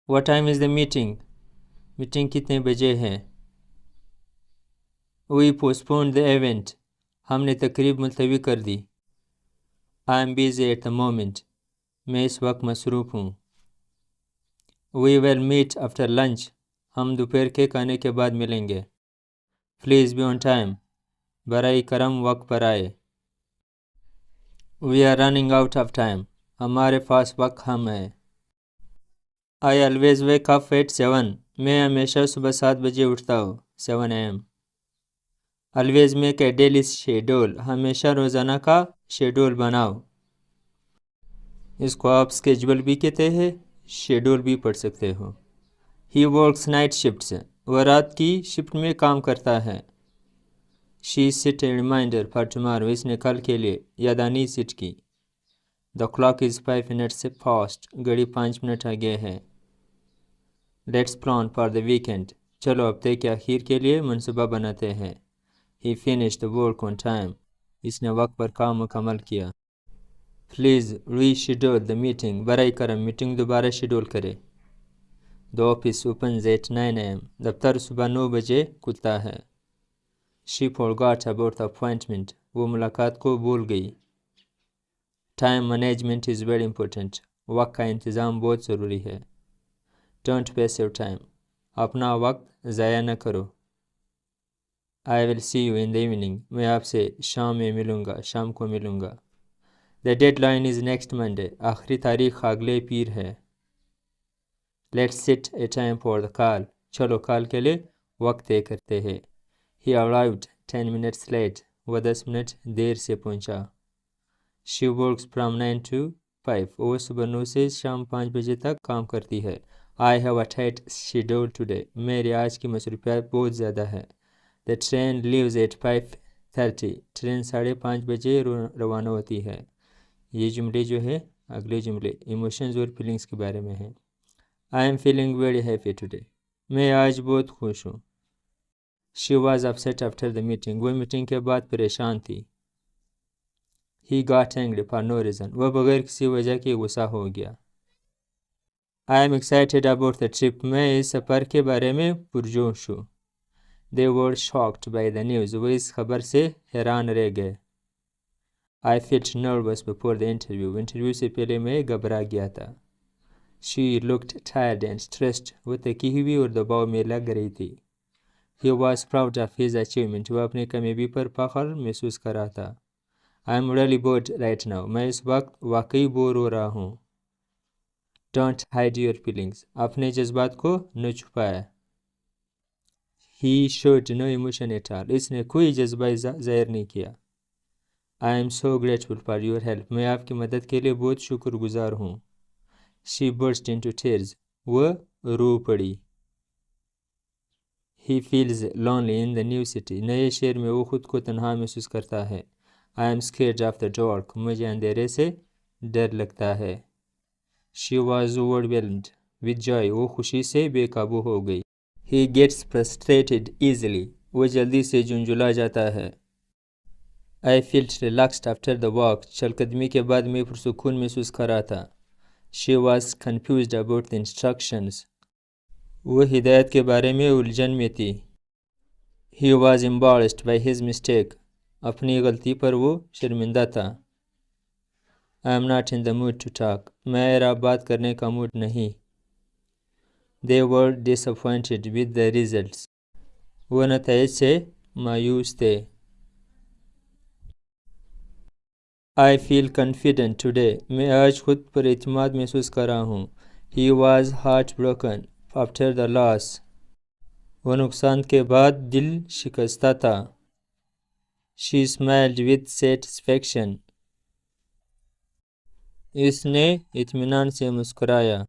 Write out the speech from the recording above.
What time is the meeting? Meeting कितने बजे है? We postponed the event. हमने तकरीब मुलतवी कर दी. I am busy at the moment. मैं इस वक्त मसरूफ़ हूँ. We will meet after lunch. हम दोपहर के खाने के बाद मिलेंगे. Please be on time. बराए करम वक्त पर आए. We are running out of time. हमारे पास वक्त कम है. I always wake up at 7. मैं हमेशा सुबह 7 बजे उठता हूँ. 7 a.m. Always make a daily schedule. हमेशा रोज़ाना का शेड्यूल बनाओ. इसको आप स्केड्यूल भी कहते हैं, शेड्यूल भी पढ़ सकते हो. He works night shifts. वह रात की शिफ्ट में काम करता है. She set a reminder for tomorrow. इसने कल के लिए यादानी सेट की. The clock is 5 minutes past. घड़ी 5 मिनट आगे है. Let's plan for the weekend. चलो हफ्ते के आखिर के लिए मनसूबा बनाते हैं. He finished the work on time. इसने वक्त पर काम मुकम्मल किया. Please reschedule the meeting. बराए करम मीटिंग दोबारा शेड्यूल करें. The office opens at 9 a.m. दफ्तर सुबह 9 बजे खुलता है. She forgot about the appointment. वो मुलाकात को भूल गई. Time management is very important. वक्त का इंतज़ाम बहुत ज़रूरी है. Don't waste your time. अपना वक्त ज़ाया न करो. I will see you in the evening. मैं आपसे शाम में मिलूँगा, शाम को मिलूँगा. The deadline is next Monday. आखिरी तारीख अगले पीर है. Let's set a time for the call. चलो कॉल के लिए वक्त तय करते हैं. He arrived 10 minutes late. वह 10 मिनट देर से पहुंचा. She works from 9 to 5. वो सुबह 9 से शाम 5 बजे तक काम करती है. I have a tight schedule today. मेरी आज की मसरूफियत बहुत ज़्यादा है. The train leaves at 5:30. Train 5:30 बजे रवाना होती है. ये जुमले जो है अगले जुमले इमोशंस और फीलिंग्स के बारे में हैं. I am feeling very happy today. मैं आज बहुत खुश हूँ. She was upset after the meeting. वो मीटिंग के बाद परेशान थी. He got angry for no reason. वह बगैर किसी वजह के गुस्सा हो गया. I am excited about the trip. मैं इस सफ़र के बारे में पुरजोश हूँ. They were shocked by the news. वो इस खबर से हैरान रह गए. I felt nervous before the interview. Interview से पहले मैं घबरा गया था. She looked tired and stressed. वो थकी हुई और दबाव में लग रही थी. He was proud of his achievement. वह अपनी कामयाबी पर फख्र महसूस कर रहा था. I am really bored right now. मैं इस वक्त वाकई बोर हो रहा हूँ. Don't hide your feelings. अपने जज्बात को न छुपाए. He showed no emotion at all. इसने कोई जज्बा ज़ाहिर नहीं किया. I am so grateful for your help. मैं आपकी मदद के लिए बहुत शुक्रगुजार हूँ. She burst into tears. वह रो पड़ी. He feels lonely in the new city. नए शहर में वो खुद को तन्हा महसूस करता है. I am scared of the dark. मुझे अंधेरे से डर लगता है. She was overwhelmed with joy. वो खुशी से बेकाबू हो गई. He gets frustrated easily. वो जल्दी से झुंझुला जाता है. I felt relaxed after the walk. चलकदमी के बाद मैं पुरसुकून महसूस कर रहा था. She was confused about the instructions. वो हिदायत के बारे में उलझन में थी. He was embarrassed by his mistake. अपनी गलती पर वो शर्मिंदा था. I am not in the mood to talk. मेरा बात करने का मूड नहीं. They were disappointed with the results. वो नतीजे से मायूस थे. I feel confident today. मैं आज खुद पर एतमाद महसूस कर रहा हूँ. He was heartbroken after the loss. वो नुकसान के बाद दिल शिकस्ता था. She smiled with satisfaction. इसने इत्मीनान से मुस्कुराया.